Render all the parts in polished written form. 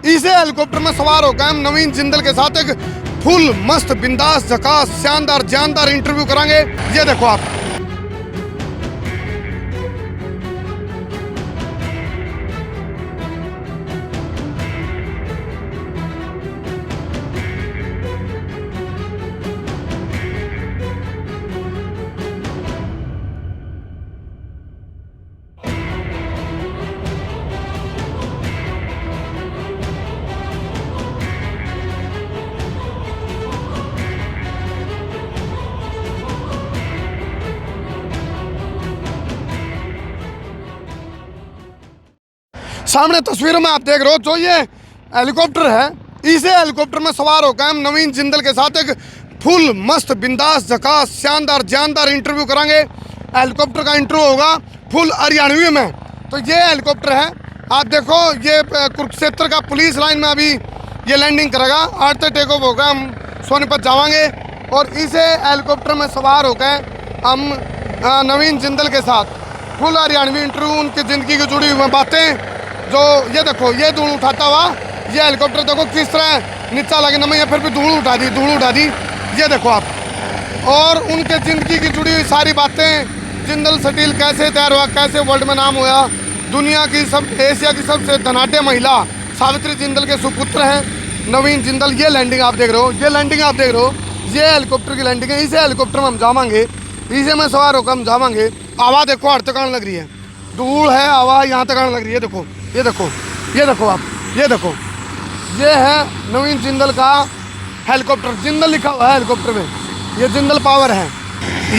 इसे हेलीकॉप्टर में सवार होकर हम नवीन जिंदल के साथ एक फुल मस्त बिंदास झकास शानदार जानदार इंटरव्यू करांगे। ये देखो आप। सामने तस्वीरों में आप देख रहे हो जो ये हेलीकॉप्टर है, इसे हेलीकॉप्टर में सवार होकर हम नवीन जिंदल के साथ एक फुल मस्त बिंदास झकास शानदार जानदार इंटरव्यू करांगे। हेलीकॉप्टर का इंटरव्यू होगा फुल हरियाणवी में। तो ये हेलीकॉप्टर है, आप देखो, ये कुरुक्षेत्र का पुलिस लाइन में अभी ये लैंडिंग करेगा। आते टेक ऑफ होगा, हम सोनीपत जावांगे और इसे हेलीकॉप्टर में सवार होकर हम नवीन जिंदल के साथ फुल हरियाणवी इंटरव्यू, उनकी ज़िंदगी की जुड़ी हुई बातें। जो ये देखो, ये धूल उठाता हुआ ये हेलीकॉप्टर देखो किस तरह नीचा लगे नमक, फिर भी धूल उठा दी। ये देखो आप। और उनके ज़िंदगी की जुड़ी हुई सारी बातें, जिंदल स्टील कैसे तैयार हुआ, कैसे वर्ल्ड में नाम हुआ, दुनिया की एशिया की सबसे धनाढ्य महिला सावित्री जिंदल के सुपुत्र हैं नवीन जिंदल। ये लैंडिंग आप देख रहे हो, ये हेलीकॉप्टर की लैंडिंग है। इसे हेलीकॉप्टर में हम जावांगे, इसे में सवार होकर हम जावांगे। आवाज़ देखो हर तक आने लग रही है, धूल है, आवाज़ यहाँ तक आने लग रही है। देखो ये देखो आप, ये देखो, ये है नवीन जिंदल का हेलीकॉप्टर। जिंदल लिखा हुआ है हेलीकॉप्टर में, ये जिंदल पावर है।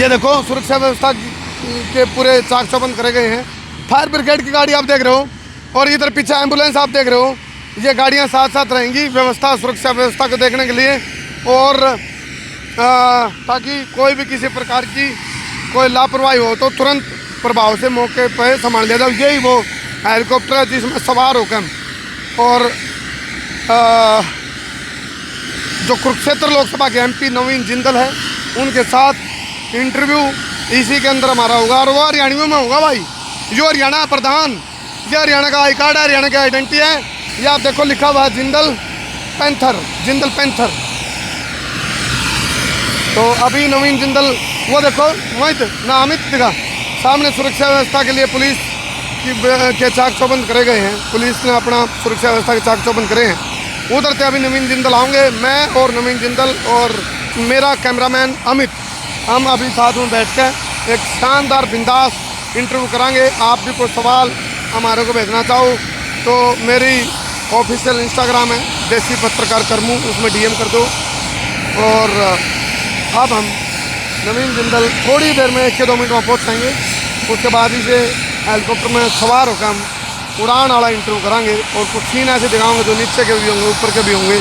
ये देखो सुरक्षा व्यवस्था के पूरे चाक चौबंद करे गए हैं। फायर ब्रिगेड की गाड़ी आप देख रहे हो और इधर पीछे एम्बुलेंस आप देख रहे हो। ये गाड़ियाँ साथ साथ रहेंगी व्यवस्था, सुरक्षा व्यवस्था को देखने के लिए, और ताकि कोई भी किसी प्रकार की कोई लापरवाही हो तो तुरंत प्रभाव से मौके पर संभाल लिया जाए। यही वो हेलीकॉप्टर है जिसमें सवार होकर और जो कुरुक्षेत्र लोकसभा के एमपी नवीन जिंदल है उनके साथ इंटरव्यू इसी के अंदर हमारा होगा। और वो हरियाणवी में होगा भाई। जो हरियाणा प्रधान, ये हरियाणा का आई कार्ड है, हरियाणा की आइडेंटिटी है। ये आप देखो लिखा हुआ है जिंदल पैंथर। तो अभी नवीन जिंदल, वो देखो मोहित ना अमित दिखा, सामने सुरक्षा व्यवस्था के लिए पुलिस के चाक चौबंद करे गए हैं। पुलिस ने अपना सुरक्षा व्यवस्था के चाक चौबंद करे हैं। उधर से अभी नवीन जिंदल आएंगे, मैं और नवीन जिंदल और मेरा कैमरामैन अमित, हम अभी साथ में बैठ कर एक शानदार बिंदास इंटरव्यू करांगे। आप भी कोई सवाल हमारे को भेजना चाहो तो मेरी ऑफिशियल इंस्टाग्राम है देसी पत्रकार करमू, उसमें DM कर दो। और अब हम नवीन जिंदल थोड़ी देर में 1 से 2 मिनट में पहुँच जाएंगे। उसके बाद ही से हेलीकॉप्टर में सवार होकर हम उड़ान वाला इंटरव्यू करांगे और कुछ सीन ऐसे दिखाऊंगे जो नीचे के भी होंगे, ऊपर के भी होंगे।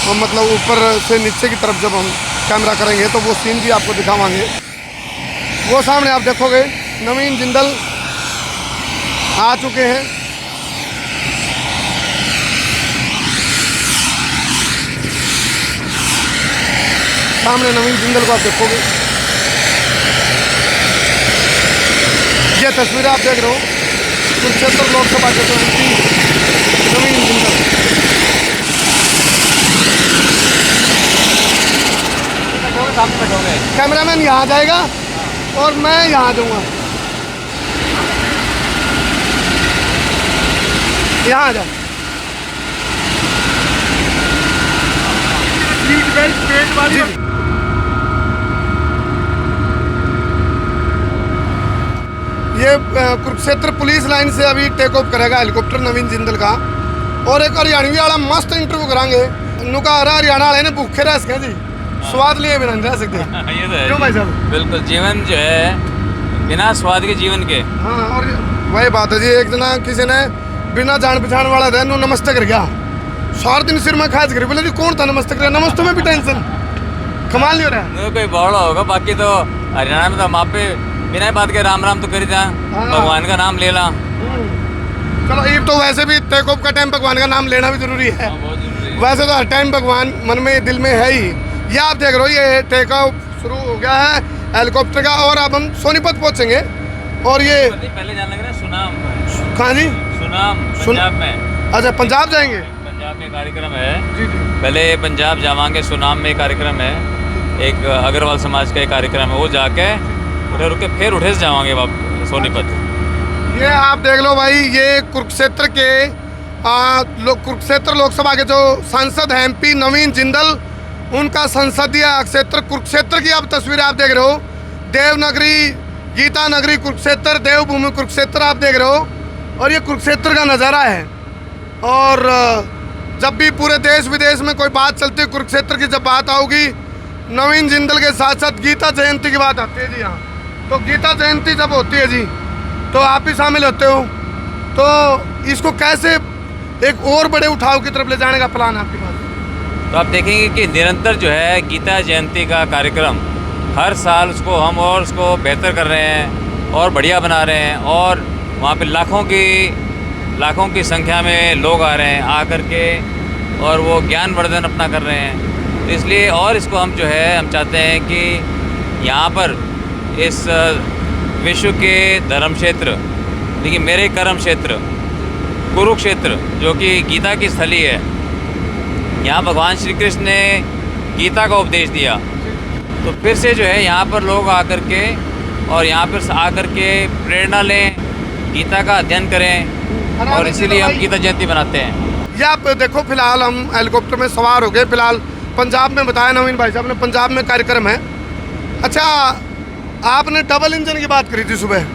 और मतलब ऊपर से नीचे की तरफ जब हम कैमरा करेंगे तो वो सीन भी आपको दिखावांगे। वो सामने आप देखोगे नवीन जिंदल आ चुके हैं। सामने नवीन जिंदल को आप देखोगे। ये तस्वीरें आप देख रहे हो कुरुक्षेत्र लोकसभा के एमपी नवीन जिंदल। कैमरामैन यहाँ जाएगा और मैं यहाँ जाऊँगा। यहाँ आ जा। सीट बेल्ट पेट वाली। ये कुरुक्षेत्र पुलिस लाइन से अभी टेक ऑफ करेगा हेलीकॉप्टर नवीन जिंदल का। और एक हरियाणवी वाला मस्त इंटरव्यू कराएंगे। नुका हरियाणा वाले ने भूखे रह सके जी, स्वाद लिए बिना नहीं रह सकते। ये तो है क्यों भाई साहब? बिल्कुल, जीवन जो है बिना स्वाद के जीवन के। हाँ, और वही बात है जी। एक जना किसी ने बिना जान पहचान वाला था, नमस्ते कर गया, सारा दिन सिर में खाज कर बोले जी कौन था नमस्ते कर, नमस्ते में भी टेंशन, कमाल नहीं हो रहा है। कोई बड़ा होगा, बाकी तो हरियाणा में तो वहाँ पे बिना बात के राम राम तो कर जा, भगवान का नाम ले ला। चलो ये तो वैसे भी टेक ऑफ का टाइम भगवान का नाम लेना भी जरूरी है। बहुत जरूरी है। वैसे तो हर टाइम भगवान मन में दिल में है ही। ये आप देख रहे हो ये टेक ऑफ शुरू हो गया है हेलीकॉप्टर का। और अब हम सोनीपत पहुंचेंगे। और ये पहले जाने लग रहा है सुनाम। कहाँ जी? सुनाम पंजाब में। अच्छा, पंजाब जाएंगे। पंजाब में कार्यक्रम है। जी जी। पहले पंजाब जावांगे सुनाम में कार्यक्रम है, एक अग्रवाल समाज का एक कार्यक्रम है, वो जाके उठे रुके फिर उठे से जावांगे सोनीपत। ये आप देख लो भाई, ये कुरुक्षेत्र के कुरुक्षेत्र लोकसभा के जो सांसद हैं MP नवीन जिंदल, उनका संसदीय क्षेत्र कुरुक्षेत्र की आप तस्वीरें आप देख रहे हो। देवनगरी, गीता नगरी कुरुक्षेत्र, देवभूमि कुरुक्षेत्र आप देख रहे हो, और ये कुरुक्षेत्र का नज़ारा है। और जब भी पूरे देश विदेश में कोई बात चलती है कुरुक्षेत्र की, जब बात आओगी नवीन जिंदल के साथ साथ गीता जयंती की बात आती है जी। हाँ, तो गीता जयंती जब होती है जी, तो आप भी शामिल होते हो, तो इसको कैसे एक और बड़े उठाव की तरफ ले जाने का प्लान है आपके पास? तो आप देखेंगे कि निरंतर जो है गीता जयंती का कार्यक्रम हर साल उसको हम और उसको बेहतर कर रहे हैं और बढ़िया बना रहे हैं, और वहाँ पे लाखों की संख्या में लोग आ रहे हैं आकर के, और वो ज्ञान वर्धन अपना कर रहे हैं। तो इसलिए और इसको हम जो है हम चाहते हैं कि यहाँ पर इस विश्व के धर्म क्षेत्र, देखिए मेरे कर्म क्षेत्र कुरुक्षेत्र जो कि गीता की स्थली है, यहाँ भगवान श्री कृष्ण ने गीता का उपदेश दिया, तो फिर से जो है यहाँ पर लोग आकर के और यहाँ पर आकर के प्रेरणा लें, गीता का अध्ययन करें, और इसीलिए हम गीता जयंती मनाते हैं। ये आप देखो, फिलहाल हम हेलीकॉप्टर में सवार हो गए। फिलहाल पंजाब में बताया नवीन भाई साहब ने, पंजाब में कार्यक्रम है। अच्छा, आपने डबल इंजन की बात करी थी सुबह,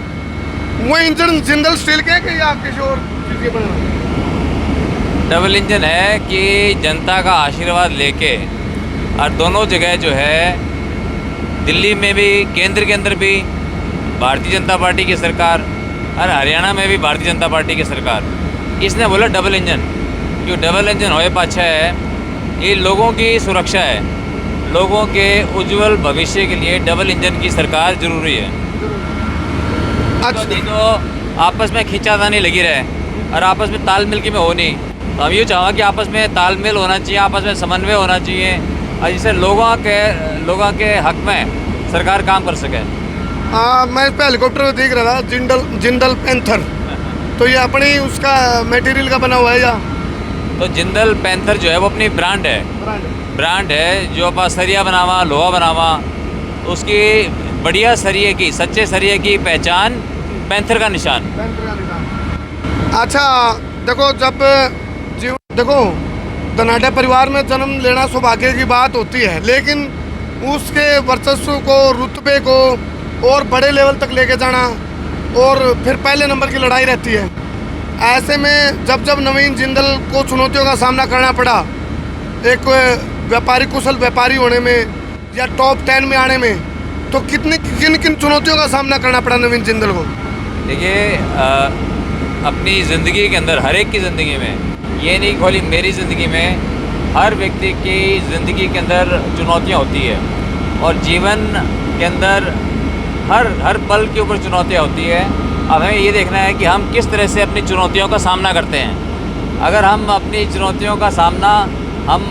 वो इंजन जिंदल स्टील के कि या किसी और चीज़ के बने हुए? डबल इंजन है कि जनता का आशीर्वाद लेके, और दोनों जगह जो है दिल्ली में भी, केंद्र के अंदर भी भारतीय जनता पार्टी की सरकार, और हरियाणा में भी भारतीय जनता पार्टी की सरकार, इसने बोला डबल इंजन, क्यों डबल इंजन होए पाछा है, ये लोगों की सुरक्षा है, लोगों के उज्जवल भविष्य के लिए डबल इंजन की सरकार जरूरी है। अच्छा, तो आपस में खींचातानी लगी रहे और आपस में तालमेल की में हो नहीं, तो हम ये चाहूँगा कि आपस में तालमेल होना चाहिए, आपस में समन्वय होना चाहिए, और जिससे लोगों के हक में सरकार काम कर सके। मैं इस पे हेलीकॉप्टर में देख रहा था जिंदल पैंथर, तो ये अपनी उसका मटेरियल का बना हुआ है या? तो जिंदल पैंथर जो है वो अपनी ब्रांड है, जो अपना सरिया बनावा, लोहा बनावा, उसकी बढ़िया सरिये की, सच्चे सरिये की पहचान पैंथर का निशान। अच्छा, देखो देखो धनाढ्य परिवार में जन्म लेना सौभाग्य की बात होती है, लेकिन उसके वर्चस्व को, रुतबे को और बड़े लेवल तक लेके जाना, और फिर पहले नंबर की लड़ाई रहती है। ऐसे में जब नवीन जिंदल को चुनौतियों का सामना करना पड़ा, एक व्यापारी, कुशल व्यापारी होने में या टॉप 10 में आने में, तो किन चुनौतियों का सामना करना पड़ा नवीन जिंदल को? देखिए, अपनी ज़िंदगी के अंदर, हर एक की ज़िंदगी में, ये नहीं खोली मेरी ज़िंदगी में, हर व्यक्ति की ज़िंदगी के अंदर चुनौतियाँ होती है, और जीवन के अंदर हर पल के ऊपर चुनौतियाँ होती है। अब हमें ये देखना है कि हम किस तरह से अपनी चुनौतियों का सामना करते हैं। अगर हम अपनी चुनौतियों का सामना हम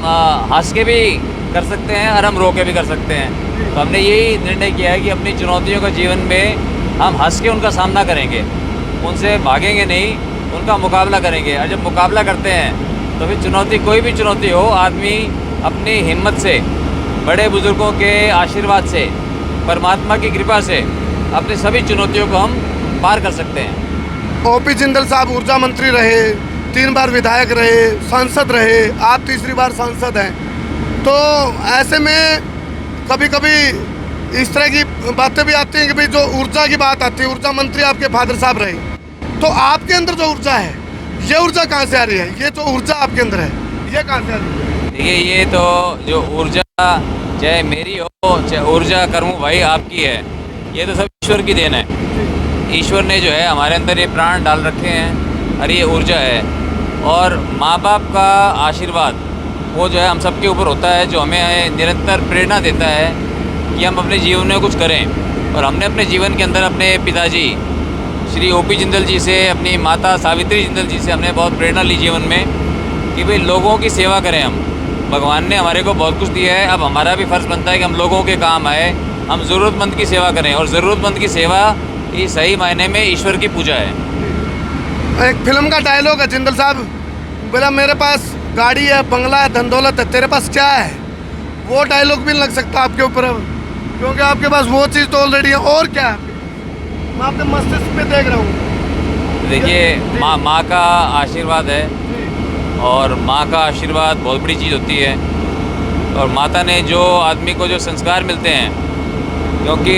हंस के भी कर सकते हैं और हम रो के भी कर सकते हैं, तो हमने यही निर्णय किया है कि अपनी चुनौतियों का जीवन में हम हंस के उनका सामना करेंगे, उनसे भागेंगे नहीं, उनका मुकाबला करेंगे। और जब मुकाबला करते हैं तो फिर चुनौती, कोई भी चुनौती हो, आदमी अपनी हिम्मत से, बड़े बुजुर्गों के आशीर्वाद से, परमात्मा की कृपा से अपनी सभी चुनौतियों को हम पार कर सकते हैं। OP जिंदल साहब ऊर्जा मंत्री रहे, 3 बार विधायक रहे, सांसद रहे, आप तीसरी बार सांसद हैं, तो ऐसे में कभी कभी इस तरह की बातें भी आती हैं कि भाई जो ऊर्जा की बात आती है, ऊर्जा मंत्री आपके फादर साहब रहे, तो आपके अंदर जो ऊर्जा है, ये ऊर्जा कहाँ से आ रही है? ये जो ऊर्जा आपके अंदर है, ये कहाँ से आ रही है? देखिए, ये तो जो ऊर्जा, चाहे मेरी हो, चाहे ऊर्जा करमू भाई आपकी है, ये तो सब ईश्वर की देन है। ईश्वर ने जो है हमारे अंदर ये प्राण डाल रखे हैं, और ये ऊर्जा है, और माँ बाप का आशीर्वाद वो जो है हम सब के ऊपर होता है, जो हमें निरंतर प्रेरणा देता है कि हम अपने जीवन में कुछ करें। और हमने अपने जीवन के अंदर अपने पिताजी श्री OP जिंदल जी से, अपनी माता सावित्री जिंदल जी से हमने बहुत प्रेरणा ली जीवन में कि भाई लोगों की सेवा करें। हम, भगवान ने हमारे को बहुत कुछ दिया है, अब हमारा भी फ़र्ज़ बनता है कि हम लोगों के काम आए, हम ज़रूरतमंद की सेवा करें, और ज़रूरतमंद की सेवा ये सही मायने में ईश्वर की पूजा है। एक फिल्म का डायलॉग है, जिंदल साहब बोला मेरे पास गाड़ी है, बंगला है, धन दौलत है, तेरे पास क्या है? वो डायलॉग भी नहीं लग सकता आपके ऊपर अब, क्योंकि आपके पास वो चीज़ तो ऑलरेडी है। और क्या है? मैं आपके मस्तिष्क पे देख रहा हूँ। देखिए, माँ का आशीर्वाद है, और माँ का आशीर्वाद बहुत बड़ी चीज़ होती है। और माता ने जो आदमी को जो संस्कार मिलते हैं, क्योंकि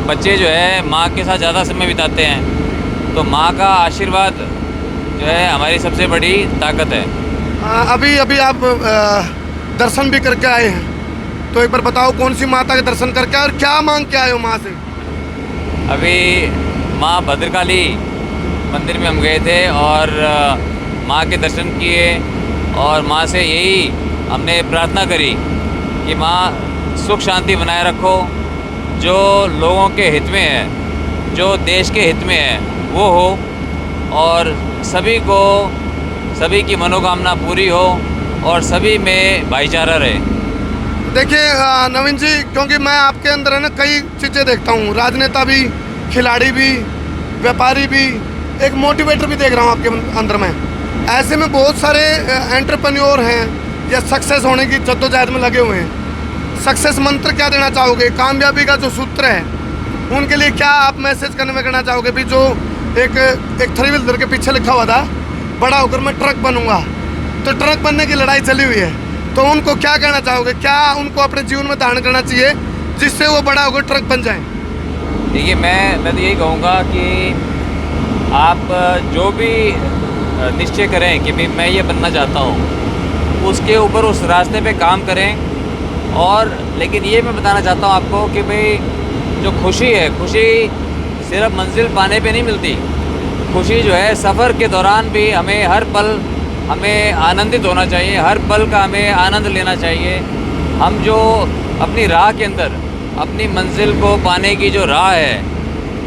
बच्चे जो है माँ के साथ ज़्यादा समय बिताते हैं, तो माँ का आशीर्वाद जो है हमारी सबसे बड़ी ताकत है। अभी अभी आप दर्शन भी करके आए हैं, तो एक बार बताओ कौन सी माता के दर्शन करके आए और क्या मांग के आए हो माँ से? अभी माँ भद्रकाली मंदिर में हम गए थे और माँ के दर्शन किए, और माँ से यही हमने प्रार्थना करी कि माँ सुख शांति बनाए रखो, जो लोगों के हित में है, जो देश के हित में है वो हो, और सभी की मनोकामना पूरी हो, और सभी में भाईचारा रहे। देखिए नवीन जी, क्योंकि मैं आपके अंदर है ना कई चीज़ें देखता हूँ, राजनेता भी, खिलाड़ी भी, व्यापारी भी, एक मोटिवेटर भी देख रहा हूँ आपके अंदर में। ऐसे में बहुत सारे एंटरप्रेन्योर हैं या सक्सेस होने की जद्दोजहद में लगे हुए हैं। सक्सेस मंत्र क्या देना चाहोगे? कामयाबी का जो सूत्र है उनके लिए क्या आप मैसेज कन्वे करना चाहोगे? भी जो एक 3 व्हीलर के पीछे लिखा हुआ था, बड़ा होकर मैं ट्रक बनूंगा, तो ट्रक बनने की लड़ाई चली हुई है, तो उनको क्या कहना चाहोगे? क्या उनको अपने जीवन में धारण करना चाहिए जिससे वो बड़ा होकर ट्रक बन जाए? देखिए, मैं तो यही कहूँगा कि आप जो भी निश्चय करें कि भाई मैं ये बनना चाहता हूँ, उसके ऊपर उस रास्ते पे काम करें। और लेकिन ये मैं बताना चाहता हूँ आपको कि भाई जो खुशी है, खुशी सिर्फ मंजिल पाने पे नहीं मिलती। खुशी जो है सफ़र के दौरान भी हमें हर पल हमें आनंदित होना चाहिए, हर पल का हमें आनंद लेना चाहिए। हम जो अपनी राह के अंदर अपनी मंजिल को पाने की जो राह है,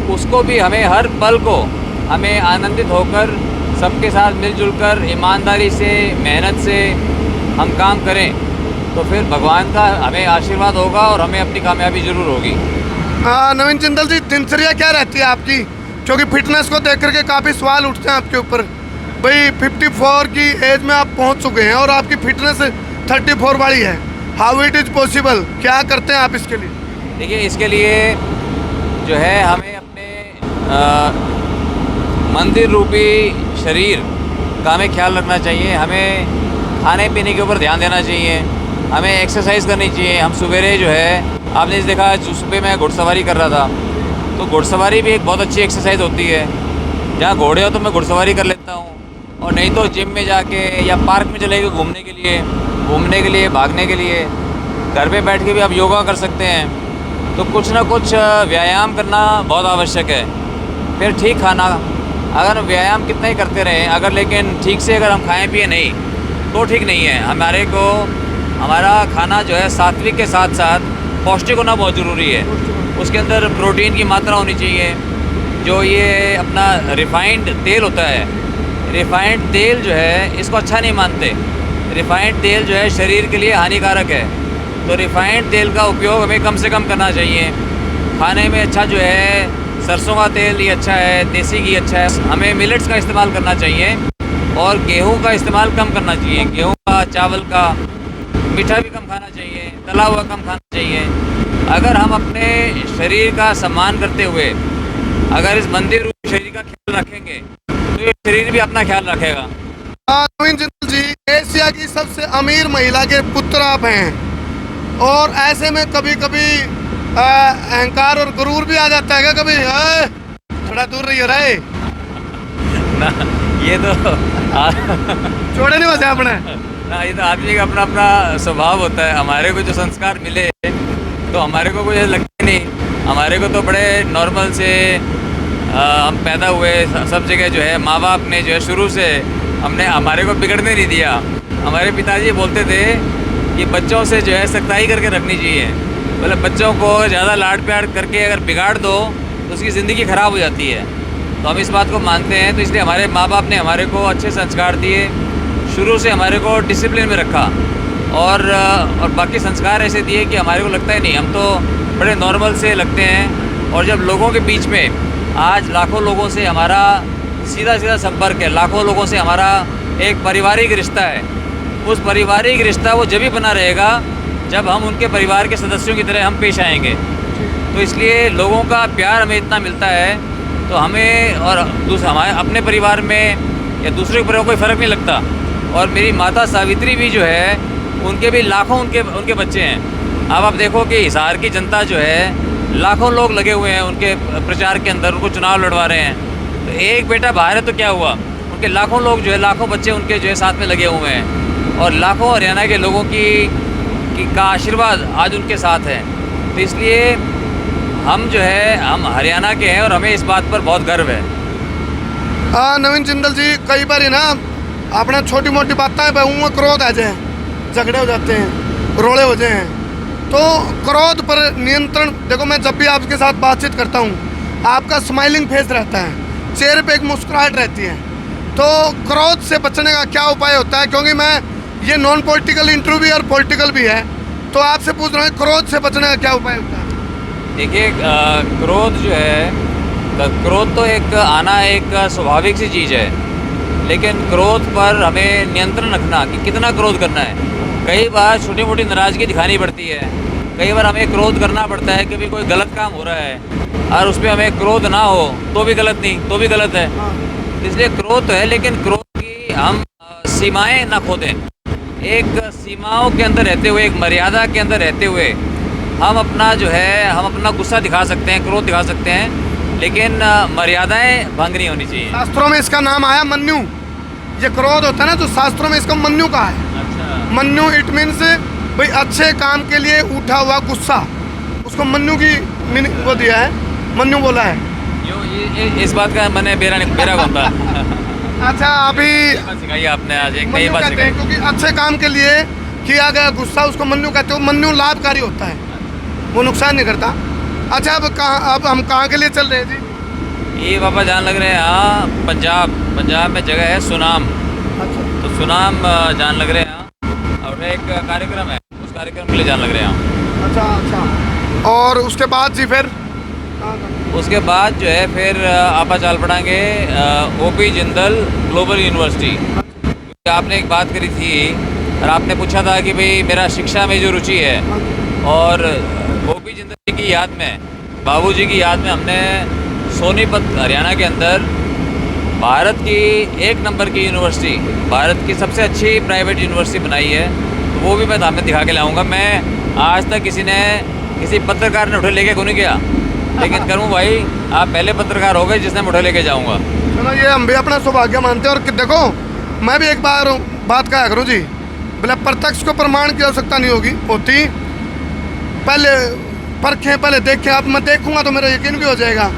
उसको भी हमें हर पल को हमें आनंदित होकर सबके साथ मिलजुल कर ईमानदारी से, मेहनत से हम काम करें, तो फिर भगवान का हमें आशीर्वाद होगा और हमें अपनी कामयाबी ज़रूर होगी। नवीन जिंदल जी, दिनचर्या क्या रहती है आपकी? क्योंकि फिटनेस को देख करके काफ़ी सवाल उठते हैं आपके ऊपर। भाई 54 की एज में आप पहुंच चुके हैं और आपकी फिटनेस 34 वाली है। How it is possible? क्या करते हैं आप इसके लिए? देखिए, इसके लिए जो है हमें अपने मंदिर रूपी शरीर का हमें ख्याल रखना चाहिए। हमें खाने पीने के ऊपर ध्यान देना चाहिए, हमें एक्सरसाइज करनी चाहिए। हम सवेरे जो है, आपने देखा सुबह मैं घुड़सवारी कर रहा था, तो घुड़सवारी भी एक बहुत अच्छी एक्सरसाइज होती है। जहाँ घोड़े हो तो मैं घुड़सवारी कर लेता हूँ, और नहीं तो जिम में जाके या पार्क में चले गए घूमने के लिए, भागने के लिए। घर पे बैठ के भी आप योगा कर सकते हैं। तो कुछ ना कुछ व्यायाम करना बहुत आवश्यक है। फिर ठीक खाना, अगर व्यायाम कितना ही करते रहें, अगर लेकिन ठीक से अगर हम खाएं पिए नहीं, तो ठीक नहीं है। हमारा खाना जो है सात्विक के साथ साथ पौष्टिक होना बहुत ज़रूरी है। उसके अंदर प्रोटीन की मात्रा होनी चाहिए। जो ये अपना रिफ़ाइंड तेल होता है, रिफ़ाइंड तेल जो है इसको अच्छा नहीं मानते। रिफ़ाइंड तेल जो है शरीर के लिए हानिकारक है, तो रिफ़ाइंड तेल का उपयोग हमें कम से कम करना चाहिए। खाने में अच्छा जो है सरसों का तेल ये अच्छा है, देसी घी अच्छा है। हमें मिलेट्स का इस्तेमाल करना चाहिए और गेहूं का इस्तेमाल कम करना चाहिए। गेहूं का, चावल का, मीठा भी कम खाना चाहिए, तला हुआ कम खाना चाहिए। अगर हम अपने शरीर का सम्मान करते हुए अगर इस मंदिर रूपी शरीर का ख्याल रखेंगे, तो ये शरीर भी अपना ख्याल रखेगा। नवीन जिंदल जी, एशिया की सबसे अमीर महिला के पुत्र आप हैं, और ऐसे में कभी कभी अहंकार और गुरूर भी आ जाता है क्या कभी? थोड़ा दूर रहिए रे ना, ये तो छोड़े नहीं बचे अपने ना, ये तो आदमी का अपना अपना स्वभाव होता है। हमारे को जो संस्कार मिले तो हमारे को कुछ लगता नहीं। हमारे को तो बड़े नॉर्मल से हम पैदा हुए, सब जगह जो है माँ बाप ने जो है शुरू से हमारे को बिगड़ने नहीं दिया। हमारे पिताजी बोलते थे कि बच्चों से जो है सख्ताई करके रखनी चाहिए। मतलब बच्चों को ज़्यादा लाड प्यार करके अगर बिगाड़ दो तो उसकी ज़िंदगी ख़राब हो जाती है। तो हम इस बात को मानते हैं। तो इसलिए हमारे माँ बाप ने हमारे को अच्छे संस्कार दिए, शुरू से हमारे को डिसिप्लिन में रखा, और बाकी संस्कार ऐसे दिए कि हमारे को लगता ही नहीं, हम तो बड़े नॉर्मल से लगते हैं। और जब लोगों के बीच में आज लाखों लोगों से हमारा सीधा सीधा संपर्क है, लाखों लोगों से हमारा एक पारिवारिक रिश्ता है, उस पारिवारिक रिश्ता वो जब भी बना रहेगा जब हम उनके परिवार के सदस्यों की तरह हम पेश आएंगे। तो इसलिए लोगों का प्यार हमें इतना मिलता है, तो हमें और दूसरा हमारे अपने परिवार में या दूसरे के परिवार कोई फ़र्क नहीं लगता। और मेरी माता सावित्री भी जो है, उनके भी लाखों उनके बच्चे हैं। अब आप देखो कि हिसार की जनता जो है, लाखों लोग लगे हुए हैं उनके प्रचार के अंदर, उनको चुनाव लड़वा रहे हैं। तो एक बेटा बाहर है तो क्या हुआ, उनके लाखों लोग जो है, लाखों बच्चे उनके जो है साथ में लगे हुए हैं, और लाखों हरियाणा के लोगों का आशीर्वाद आज उनके साथ है। तो इसलिए हम जो है, हम हरियाणा के हैं और हमें इस बात पर बहुत गर्व है। नवीन जिंदल जी, कई बार ना अपना छोटी मोटी बातें में क्रोध आ जाए, झगड़े हो जाते हैं, रोड़े हो जाए हैं। तो क्रोध पर नियंत्रण, देखो मैं जब भी आपके साथ बातचीत करता हूँ, आपका स्माइलिंग फेस रहता है, चेहरे पे एक मुस्कुराहट रहती है। तो क्रोध से बचने का क्या उपाय होता है? क्योंकि मैं ये नॉन पॉलिटिकल इंटरव्यू भी और पॉलिटिकल भी है, तो आपसे पूछ रहा हूँ क्रोध से बचने का क्या उपाय होता है? देखिए, क्रोध जो है, क्रोध तो एक आना एक स्वाभाविक सी चीज़ है, लेकिन क्रोध पर हमें नियंत्रण रखना कि कितना क्रोध करना है। कई बार छोटी मोटी नाराज़गी दिखानी पड़ती है, कई बार हमें क्रोध करना पड़ता है कि भी कोई गलत काम हो रहा है और उस पर हमें क्रोध ना हो तो भी गलत नहीं, तो भी गलत है। इसलिए क्रोध तो है, लेकिन क्रोध की हम सीमाएं ना खो दें। एक सीमाओं के अंदर रहते हुए, एक मर्यादा के अंदर रहते हुए हम अपना जो है, हम अपना गुस्सा दिखा सकते हैं, क्रोध दिखा सकते हैं, लेकिन मर्यादाएं भंग नहीं होनी चाहिए। शास्त्रों में इसका नाम आया मन्यु। ये क्रोध होता है ना, जो शास्त्रों में इसका मन्यु कहा है। अच्छा। मन्यु इट मीन्स भाई अच्छे काम के लिए उठा हुआ गुस्सा, उसको मन्यु की मीनिंग वो दिया है, मन्यु बोला है। ये इस बात का मैंने बेरा कौन था। अच्छा, अभी सिखाई आपने आज एक नई मन्यु बात कहते हैं सिखाई। क्योंकि अच्छे काम के लिए किया गया गुस्सा उसको मन्यु कहते हो। मन्यु लाभकारी होता है, वो नुकसान नहीं करता। अच्छा, अब हम कहाँ के लिए चल रहे हैं जी? ये बाबा जान लग रहे हैं, हाँ, पंजाब में जगह है सुनाम। अच्छा, तो सुनाम जान लग रहे हैं यहाँ, और एक कार्यक्रम है, उस कार्यक्रम के लिए जान लग रहे हैं यहाँ। अच्छा। और उसके बाद जी फिर उसके बाद जो है फिर आपा चाल पड़ांगे ओपी जिंदल ग्लोबल यूनिवर्सिटी। आपने एक बात करी थी और आपने पूछा था कि भाई मेरा शिक्षा में जो रुचि है, और ओपी जिंदल जी की याद में, बाबूजी की याद में हमने सोनीपत हरियाणा के अंदर भारत की 1 नंबर की यूनिवर्सिटी, भारत की सबसे अच्छी प्राइवेट यूनिवर्सिटी बनाई है। तो वो भी मैं सामने दिखा के लाऊंगा। मैं आज तक किसी पत्रकार ने उठे लेके को नहीं गया, लेकिन करूँ भाई, आप पहले पत्रकार हो गए जिसने उठे लेके जाऊँगा। चलो, ये हम भी अपना सौभाग्य मानते हैं। और देखो, मैं भी एक बार बात कहा करूँ जी, बोले प्रत्यक्ष को प्रमाण की आवश्यकता नहीं होती, पहले परखें, पहले देखें। अब मैं देखूंगा तो मेरा यकीन भी हो जाएगा।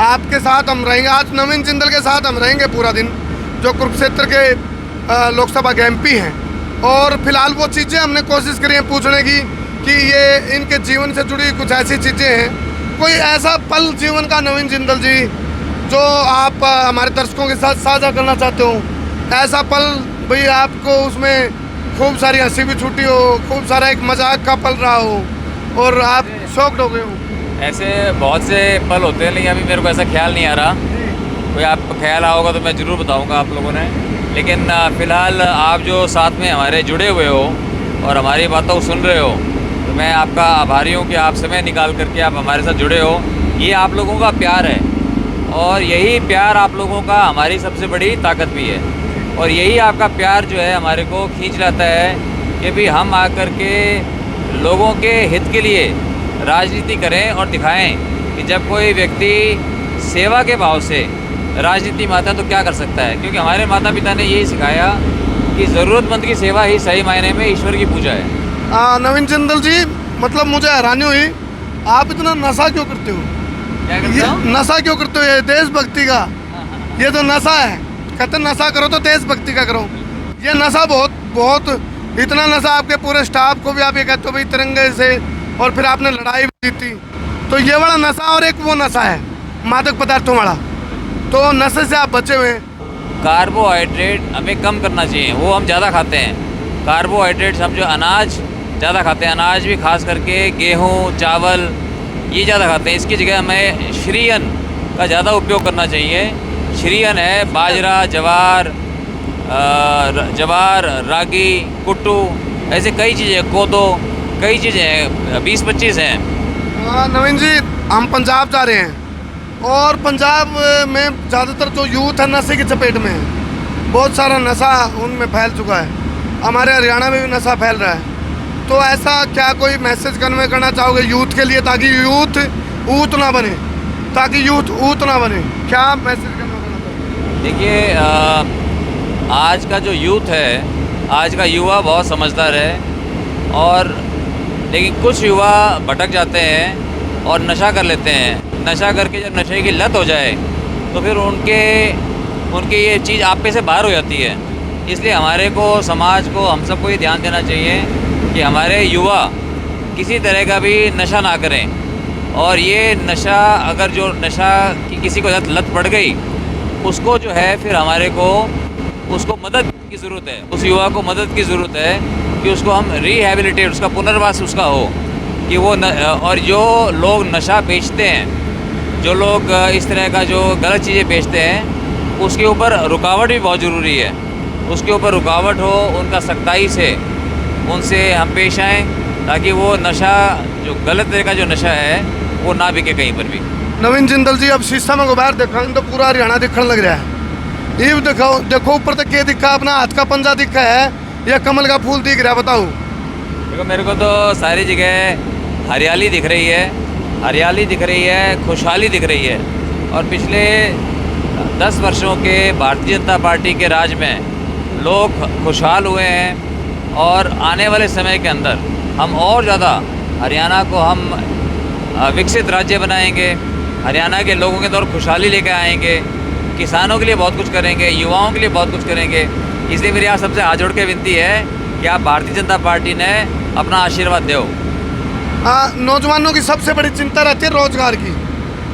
आपके साथ हम रहेंगे, आज नवीन जिंदल के साथ हम रहेंगे पूरा दिन, जो कुरुक्षेत्र के लोकसभा के MP हैं। और फिलहाल वो चीज़ें हमने कोशिश करी है पूछने की कि ये इनके जीवन से जुड़ी कुछ ऐसी चीज़ें हैं, कोई ऐसा पल जीवन का नवीन जिंदल जी जो आप हमारे दर्शकों के साथ साझा करना चाहते हो। ऐसा पल भाई, आपको उसमें खूब सारी हंसी भी छूटी हो, खूब सारा एक मजाक का पल रहा हो और आप शॉक्ड हो गए हो। ऐसे बहुत से पल होते हैं, लेकिन अभी मेरे को ऐसा ख्याल नहीं आ रहा। कोई आप ख्याल आओगा तो मैं ज़रूर बताऊंगा आप लोगों ने। लेकिन फ़िलहाल आप जो साथ में हमारे जुड़े हुए हो और हमारी बातों को सुन रहे हो, तो मैं आपका आभारी हूँ कि आप समय निकाल करके आप हमारे साथ जुड़े हो। ये आप लोगों का प्यार है, और यही प्यार आप लोगों का हमारी सबसे बड़ी ताकत भी है। और यही आपका प्यार जो है हमारे को खींच लाता है कि भी हम आकर के लोगों के हित के लिए राजनीति करें और दिखाएं कि जब कोई व्यक्ति सेवा के भाव से राजनीति में आता है तो क्या कर सकता है। क्योंकि हमारे माता पिता ने यही सिखाया कि ज़रूरतमंद की सेवा ही सही मायने में ईश्वर की पूजा है। नवीन जिंदल जी, मतलब मुझे हैरानी हुई, आप इतना नशा क्यों करते हो? क्या करते हो? नशा क्यों करते हो? ये देशभक्ति का, ये तो नशा है। कहते नशा करो तो देशभक्ति का करो। ये नशा बहुत इतना नशा आपके पूरे स्टाफ को भी आप ये कहते हो भाई तिरंगे से, और फिर आपने लड़ाई भी जीती। तो ये वाला नशा और एक वो नशा है मादक पदार्थों वाला, तो नशे से आप बचे हुए हैं। कार्बोहाइड्रेट हमें कम करना चाहिए, वो हम ज़्यादा खाते हैं। कार्बोहाइड्रेट्स हम जो अनाज ज़्यादा खाते हैं, अनाज भी खास करके गेहूँ, चावल, ये ज़्यादा खाते हैं। इसकी जगह हमें श्री अन्न का ज़्यादा उपयोग करना चाहिए। श्री अन्न है बाजरा, ज्वार, जवार, रागी, कुट्टू, ऐसे कई चीज़ें, कोदो, कई चीज़ें हैं, 20-25 हैं। नवीन जी, हम पंजाब जा रहे हैं और पंजाब में ज़्यादातर जो यूथ है नशे की चपेट में है। बहुत सारा नशा उनमें फैल चुका है। हमारे हरियाणा में भी नशा फैल रहा है। तो ऐसा क्या कोई मैसेज कन्वे करना चाहोगे यूथ के लिए, ताकि यूथ ऊत ना बने, ताकि यूथ ऊत ना बने? क्या मैसेज कन्वे करना चाहोगे? देखिए, आज का जो यूथ है, आज का युवा बहुत समझदार है, और लेकिन कुछ युवा भटक जाते हैं और नशा कर लेते हैं। नशा करके जब नशे की लत हो जाए तो फिर उनके ये चीज़ आप पे से बाहर हो जाती है। इसलिए हमारे को, समाज को, हम सबको ये ध्यान देना चाहिए कि हमारे युवा किसी तरह का भी नशा ना करें। और ये नशा, अगर जो नशा की किसी को लत पड़ गई, उसको जो है फिर हमारे को उसको मदद की ज़रूरत है। उस युवा को मदद की ज़रूरत है कि उसको हम रिहैबिलिटेट, उसका पुनर्वास उसका हो कि वो और जो लोग नशा बेचते हैं, जो लोग इस तरह का जो गलत चीज़ें बेचते हैं, उसके ऊपर रुकावट भी बहुत ज़रूरी है। उसके ऊपर रुकावट हो, उनका सख्ताई से उनसे हम पेश आएँ, ताकि वो नशा, जो गलत तरह का जो नशा है, वो ना बिके कहीं पर भी। नवीन जिंदल जी, अब शीशा में बाहर देखा तो पूरा हरियाणा दिखने लग रहा है। ये देखो देखो ऊपर तक, ये दिखा अपना हाथ का पंजा दिखा है या कमल का फूल दिख रहा है, बताओ। देखो, मेरे को तो सारी जगह हरियाली दिख रही है, हरियाली दिख रही है, खुशहाली दिख रही है। और पिछले 10 वर्षों के भारतीय जनता पार्टी के राज में लोग खुशहाल हुए हैं, और आने वाले समय के अंदर हम और ज़्यादा हरियाणा को हम विकसित राज्य बनाएंगे। हरियाणा के लोगों के अंदर खुशहाली लेकर आएंगे, किसानों के लिए बहुत कुछ करेंगे, युवाओं के लिए बहुत कुछ करेंगे। इसलिए मेरी आप सबसे हाथ जोड़ के विनती है कि आप भारतीय जनता पार्टी ने अपना आशीर्वाद दो। नौजवानों की सबसे बड़ी चिंता रहती है रोजगार की।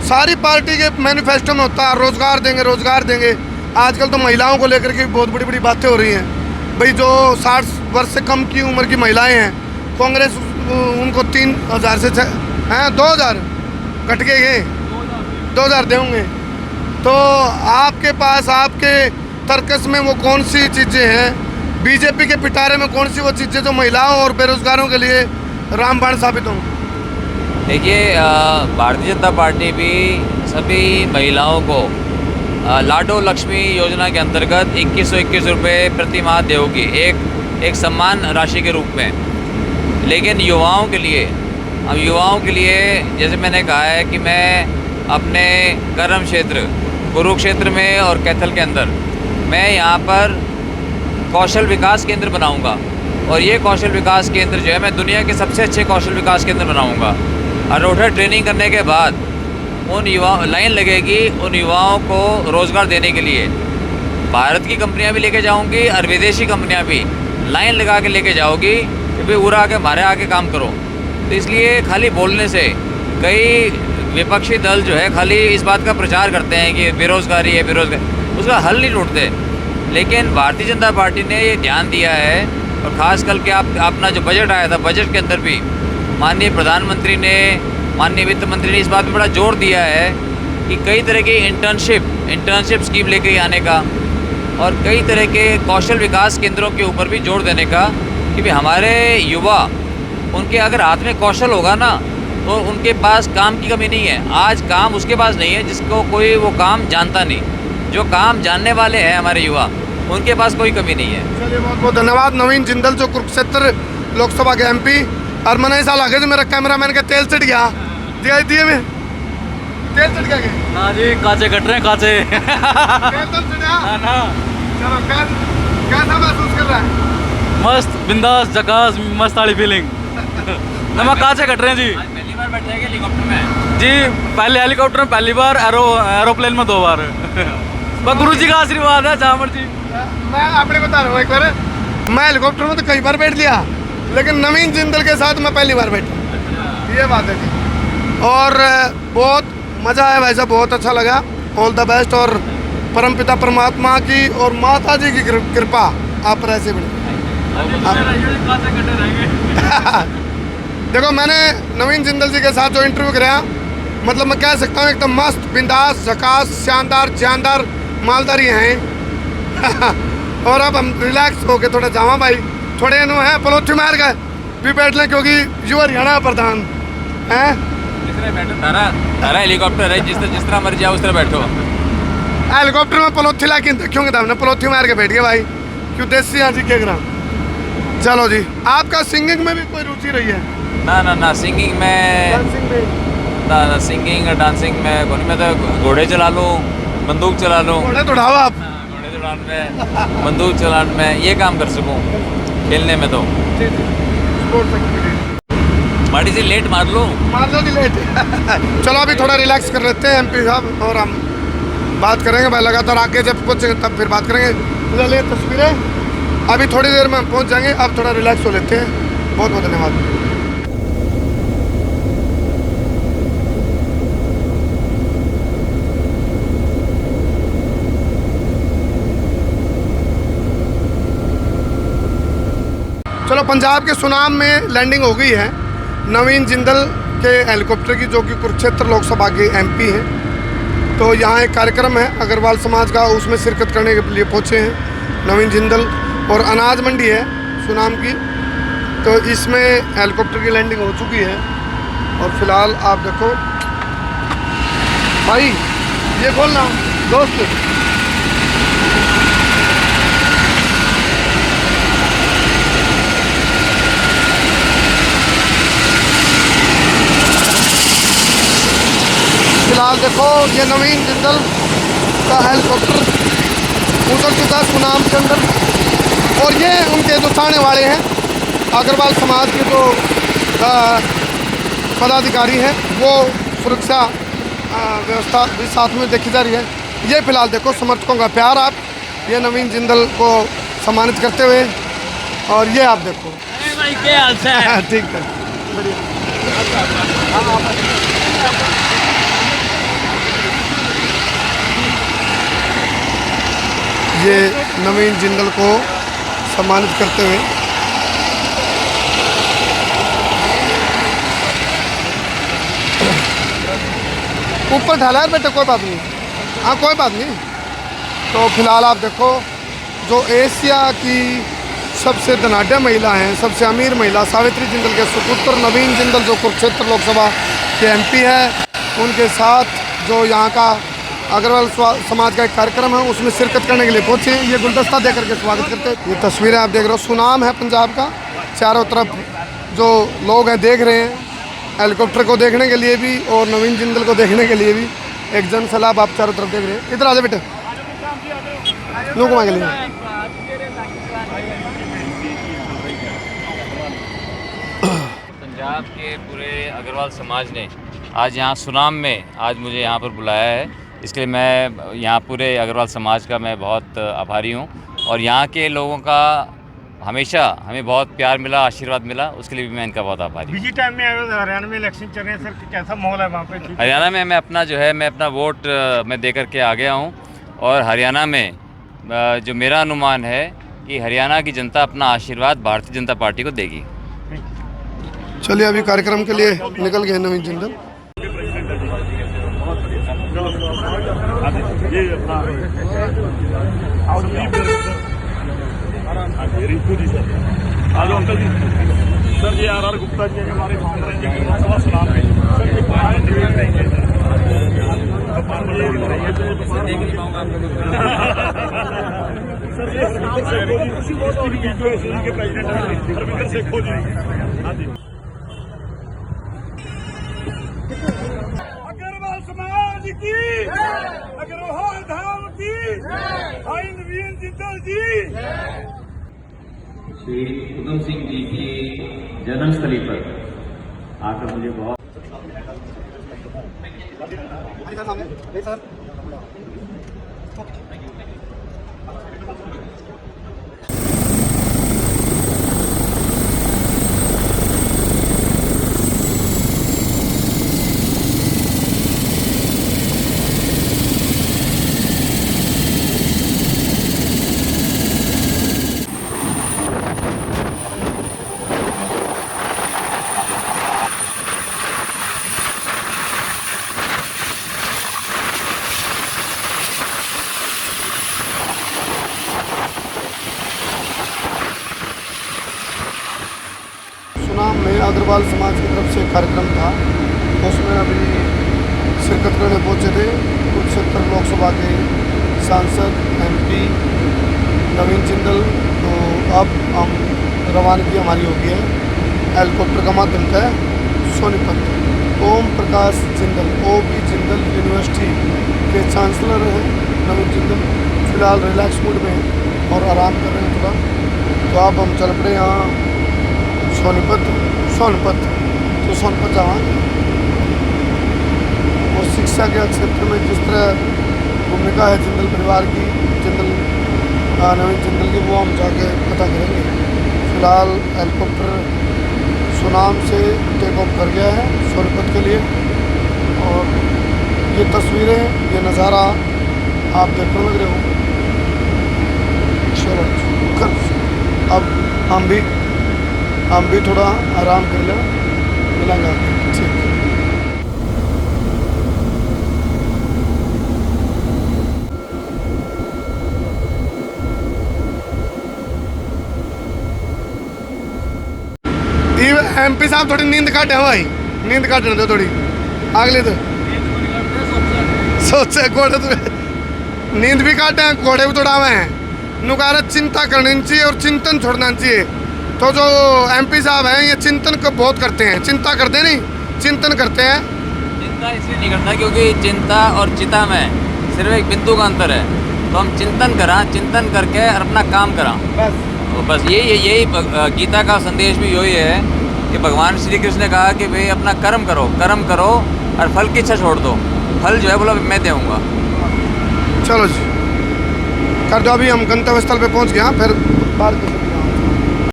सारी पार्टी के मैनिफेस्टो में होता है रोजगार देंगे, रोजगार देंगे। आजकल तो महिलाओं को लेकर के बहुत बड़ी बड़ी बातें हो रही हैं। भाई जो 60 वर्ष से कम की उम्र की महिलाएं हैं, कांग्रेस उनको 3,000 से 2,000 घट के गए, 2,000 देंगे। तो आपके पास, आपके तर्कस में वो कौन सी चीज़ें हैं, बीजेपी के पिटारे में कौन सी वो चीज़ें जो महिलाओं और बेरोजगारों के लिए रामबाण साबित हों? देखिए, भारतीय जनता पार्टी भी सभी महिलाओं को लाडो लक्ष्मी योजना के अंतर्गत 2121 रुपये प्रति माह देगी, एक सम्मान राशि के रूप में। लेकिन युवाओं के लिए, अब युवाओं के लिए जैसे मैंने कहा है कि मैं अपने कर्म क्षेत्र कुरुक्षेत्र में और कैथल के अंदर मैं यहाँ पर कौशल विकास केंद्र बनाऊंगा। और ये कौशल विकास केंद्र जो है, मैं दुनिया के सबसे अच्छे कौशल विकास केंद्र बनाऊंगा। और रोटर ट्रेनिंग करने के बाद उन युवाओं, लाइन लगेगी उन युवाओं को रोज़गार देने के लिए। भारत की कंपनियां भी लेके जाऊंगी और विदेशी कंपनियां भी लाइन लगा के लेके जाओगी कि भाई उरा के हमारे आके काम करो। तो इसलिए खाली बोलने से कई विपक्षी दल जो है खाली इस बात का प्रचार करते हैं कि बेरोज़गारी है, बेरोज़गारी, उसका हल नहीं ढूंढते। लेकिन भारतीय जनता पार्टी ने ये ध्यान दिया है, और ख़ास करके अपना जो बजट आया था, बजट के अंदर भी माननीय प्रधानमंत्री ने, माननीय वित्त मंत्री ने इस बात में बड़ा जोर दिया है कि कई तरह की इंटर्नशिप स्कीम लेके आने का, और कई तरह के कौशल विकास केंद्रों के ऊपर भी जोर देने का कि भाई हमारे युवा, उनके अगर हाथ में कौशल होगा ना तो उनके पास काम की कमी नहीं है। आज काम उसके पास नहीं है जिसको कोई वो काम जानता नहीं। जो काम जानने वाले हैं हमारे युवा, उनके पास कोई कमी नहीं है। चलिए, बहुत बहुत धन्यवाद नवीन जिंदल, जो कुरुक्षेत्र लोकसभा के MP। और मैंने ऐसा लगे जो मेरा कैमरा मैन का तेल चढ़ गया, दिए में तेल चढ़ गया। हाँ जी, काचे कट रहे हैं, काचे। चलो, कैसा महसूस कर रहा है? मस्त, बिंदास, जकास, मस्त वाली फीलिंग। नमक काचे कट रहे हैं जी। पहली बार बैठे हैं हेलीकॉप्टर में? जी, पहले हेलीकॉप्टर में पहली बार, एरोप्लेन में 2 बार। बस गुरु जी का आशीर्वाद है, जहाँ मर्जी। मैं आपने बता रहा हूँ, एक बार मैं हेलीकॉप्टर में तो कई बार बैठ लिया, लेकिन नवीन जिंदल के साथ मैं पहली बार बैठा। ये बात है जी। और बहुत मज़ा आया भाई साहब, बहुत अच्छा लगा। ऑल द बेस्ट, और परमपिता परमात्मा की और माता जी की कृपा आप पर ऐसे बने। देखो, मैंने नवीन जिंदल जी के साथ जो इंटरव्यू कराया, मतलब मैं कह सकता हूँ एकदम मस्त, बिंदास, झकास, शानदार, जानदार, मालदार ये हैं। और अब हम रिलैक्स होके थोड़ा जावा भाई थोड़े नु है पलोथी मार गए भी बैठ लें क्योंकि यू हरियाणा प्रधान हैं तारा हेलीकॉप्टर है, जिस तरह मर्जी आओ उस तरह बैठो। हेलीकॉप्टर में पलोथी ला के देखोगे तो हमने पलोथी मार के बैठ गए भाई क्यों देसी यहाँ जी के ग्राम। चलो जी, आपका सिंगिंग में भी कोई रुचि रही है? ना सिंगिंग में ना सिंगिंग और डांसिंग में कोई, मैं तो घोड़े चला लूँ, बंदूक चला लूँ, घोड़े तो उठाओ आप। घोड़े चलाने में, बंदूक चलाने में ये काम कर सकूँ, खेलने में तो माड़ी सी लेट मार लो जी लेट। चलो अभी थोड़ा रिलैक्स कर लेते हैं एमपी साहब और हम बात करेंगे भाई लगातार आगे जब पहुँचेंगे तब फिर बात करेंगे। ले तस्वीरें अभी थोड़ी देर में हम पहुँच जाएंगे, अब थोड़ा रिलैक्स हो लेते हैं। बहुत बहुत धन्यवाद। चलो पंजाब के सुनाम में लैंडिंग हो गई है नवीन जिंदल के हेलीकॉप्टर की, जो कि कुरुक्षेत्र लोकसभा के एमपी हैं। तो यहाँ एक कार्यक्रम है अग्रवाल समाज का, उसमें शिरकत करने के लिए पहुँचे हैं नवीन जिंदल। और अनाज मंडी है सुनाम की, तो इसमें हेलीकॉप्टर की लैंडिंग हो चुकी है। और फिलहाल आप देखो भाई, ये खोलना दोस्त, फिलहाल देखो ये नवीन जिंदल का हेलीकॉप्टर उतर चुका है सुनाम के अंदर। और ये उनके जो सामने वाले हैं अग्रवाल समाज के जो पदाधिकारी हैं, वो सुरक्षा व्यवस्था भी साथ में देखी जा रही है। ये फिलहाल देखो समर्थकों का प्यार, आप ये नवीन जिंदल को सम्मानित करते हुए। और ये आप देखो ठीक है, बढ़िया। ये नवीन जिंदल को सम्मानित करते हुए ऊपर ढाला है बेटे, कोई बात नहीं, हाँ कोई बात नहीं। तो फिलहाल आप देखो जो एशिया की सबसे धनाढ़ महिला हैं, सबसे अमीर महिला सावित्री जिंदल के सुपुत्र नवीन जिंदल जो कुरुक्षेत्र लोकसभा के एमपी है, उनके साथ जो यहाँ का अग्रवाल समाज का एक कार्यक्रम है उसमें शिरकत करने के लिए पहुंचे। ये गुलदस्ता दे करके स्वागत करते हैं। ये तस्वीरें आप देख रहे हो, सुनाम है पंजाब का, चारों तरफ जो लोग हैं देख रहे हैं, हेलीकॉप्टर को देखने के लिए भी और नवीन जिंदल को देखने के लिए भी एक जन सैलाब आप चारों तरफ देख रहे हैं। इधर आ जाए बेटे, लोग घुमा के लिए। पंजाब के पूरे अग्रवाल समाज ने आज यहाँ सुनाम में आज मुझे यहाँ पर बुलाया है, इसके लिए मैं यहाँ पूरे अग्रवाल समाज का मैं बहुत आभारी हूँ। और यहाँ के लोगों का हमेशा हमें बहुत प्यार मिला, आशीर्वाद मिला, उसके लिए भी मैं इनका बहुत आभारी हूँ। बिजी टाइम में आए हो, हरियाणा में इलेक्शन चल रहे हैं सर, कैसा माहौल है वहाँ पे? हरियाणा में मैं अपना वोट मैं दे करके आ गया हूँ। और हरियाणा में जो मेरा अनुमान है कि हरियाणा की जनता अपना आशीर्वाद भारतीय जनता पार्टी को देगी। चलिए अभी कार्यक्रम के लिए निकल गए नवीन जिंदल। ये अपना रिंकू जी सर, आज अंकल जी सर, ये आर गुप्ता जी हमारे फाउंडर हैं लोकसभा सुनाम में सर, ये निवेदन रहेंगे के प्रेसिडेंट शेखो जी। अग्रवाल समाज की, अग्रवाल धाम की, भाई नवीन जिंदल जी। श्री उधम सिंह जी की जन्मस्थली पर आकर मुझे बहुत अग्रवाल समाज की तरफ से कार्यक्रम था, उसमें अभी शिरकत करने पहुँचे थे कुरुक्षेत्र लोकसभा के सांसद MP नवीन जिंदल। तो अब हम रवानगी हमारी हो गई है हेलीकॉप्टर का माध्यम से सोनीपत। ओम प्रकाश जिंदल OP जिंदल यूनिवर्सिटी के चांसलर हैं नवीन जिंदल, फिलहाल रिलैक्स मूड में हैं और आराम कर रहे हैं थोड़ा। तो अब हम चल पड़े यहाँ सोनीपत तो सोनीपत जाएंगे। और शिक्षा के क्षेत्र में जिस तरह भूमिका है जिंदल परिवार की, नवीन जिंदल की, वो हम जाके पता करेंगे। फिलहाल हेलीकॉप्टर सुनाम से टेक ऑफ कर गया है सोनीपत के लिए। और ये तस्वीरें, ये नज़ारा आप देखने लग रहे हो। चलो अब हम भी थोड़ा आराम कर लें, मिलेंगे ठीक। MP साहब थोड़ी नींद काटे हैं भाई, नींद काटने दो थोड़ी अगले तो सोचे घोड़े तो नींद भी काटे हैं, घोड़े भी तोड़ावे हैं। नुकारा चिंता करनी चाहिए और चिंतन छोड़ना चाहिए। तो जो MP साहब हैं ये चिंतन को बहुत करते हैं, चिंता करते नहीं, चिंतन करते हैं। चिंता इसलिए नहीं करता क्योंकि चिंता और चिता में सिर्फ एक बिंदु का अंतर है। तो हम चिंतन करके और अपना काम करा बस यही गीता का संदेश भी यही है कि भगवान श्री कृष्ण ने कहा कि भाई अपना कर्म करो और फल की इच्छा छोड़ दो। फल जो है बोला मैं दूँगा। चलो जी कर दो, अभी हम गंतव्य स्थल पे पहुंच गए हैं, फिर बाहर